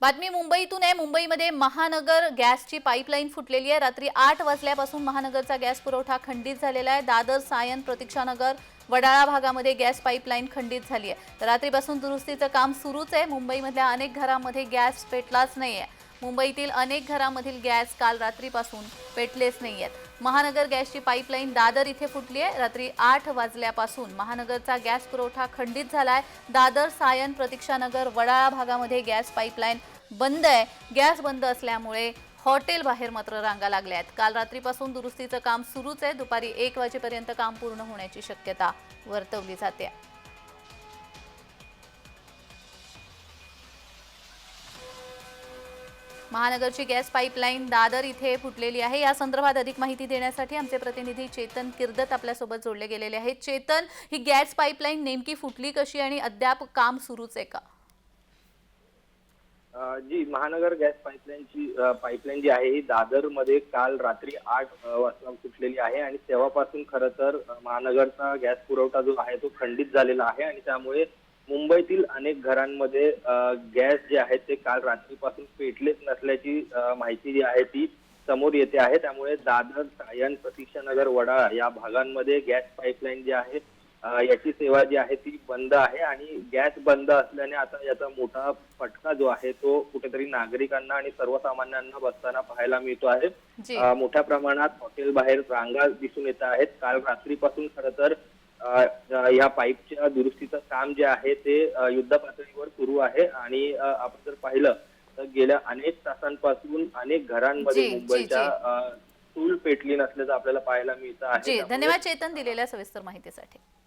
बातमी मुंबईतून आहे। मुंबईमध्ये महानगर गॅसची पाईपलाईन फुटलेली आहे। रात्री 8 वाजल्यापासून महानगरचा गॅस पुरवठा खंडित झालेला आहे। दादर, सायन, प्रतीक्षानगर, वडाळा भागामध्ये गॅस पाईपलाईन खंडित झाली आहे। तर रात्रीपासून दुरुस्तीचं काम सुरूच आहे। मुंबईमधल्या अनेक घरांमध्ये गॅस पेटलाच नाहीये। मुंबईतील अनेक घरांमधील गॅस काल रात्रीपासून पेटलेच नाहीयेत। महानगर गॅसची पाईपलाईन दादर इथे फुटली आहे। रात्री 8 वाजल्यापासून महानगरचा गॅस पुरवठा खंडित झालाय। दादर, सायन, प्रतीक्षानगर, वडाळा भागामध्ये गॅस पाईपलाईन बंद आहे। गॅस बंद असल्यामुळे हॉटेल बाहेर मात्र रांगा लागल्या आहेत। काल रात्रीपासून दुरुस्तीचं काम सुरूच आहे। दुपारी 1 वाजेपर्यंत काम पूर्ण होण्याची शक्यता वर्तवली जाते। महानगरची गॅस पाईपलाईन दादर इथे फुटलेली आहे। या संदर्भात अधिक माहिती देण्यासाठी आमचे प्रतिनिधी चेतन किर्दत आपल्यासोबत जोडले गेलेले आहेत। चेतन, ही गॅस पाईपलाईन नेमकी फुटली कशी आणि अद्याप काम सुरूच आहे का? जी महानगर गॅस पाईपलाईन जी आहे ही दादरमध्ये काल रात्री 8 वाजता फुटलेली आहे आणि तेव्हापासून खरं तर महानगरचा गॅस पुरवठा जो आहे तो खंडित झालेला आहे आणि त्यामुळे मुंबईतील अनेक घरांमध्ये गॅस जे आहेत ते काल रात्रीपासून पेटलेच नसल्याची माहिती जी आहे ती समोर येते आहे। त्यामुळे दादर, सायन, प्रतीक्षानगर, वडाळा या भागांमध्ये गॅस पाईपलाईन जी आहे याची सेवा जी आहे ती बंद आहे आणि गॅस बंद असल्याने आता याचा मोठा फटका जो आहे तो कुठेतरी नागरिकांना आणि सर्वसामान्यांना बसताना पाहायला मिळतो आहे। मोठ्या प्रमाणात हॉटेल बाहेर रांगा दिसून येत आहेत। काल रात्रीपासून खरं तर या पाईपच्या दुरुस्तीचं काम जे आहे ते युद्धपातळीवर सुरू आहे आणि आपण जर पाहिलं तर गेल्या अनेक तासांपासून अनेक घरांमध्ये मुंबईच्या चूल पेटली नसल्याचं आपल्याला पाहायला मिळतं आहे। धन्यवाद चेतन दिलेल्या सविस्तर माहितीसाठी।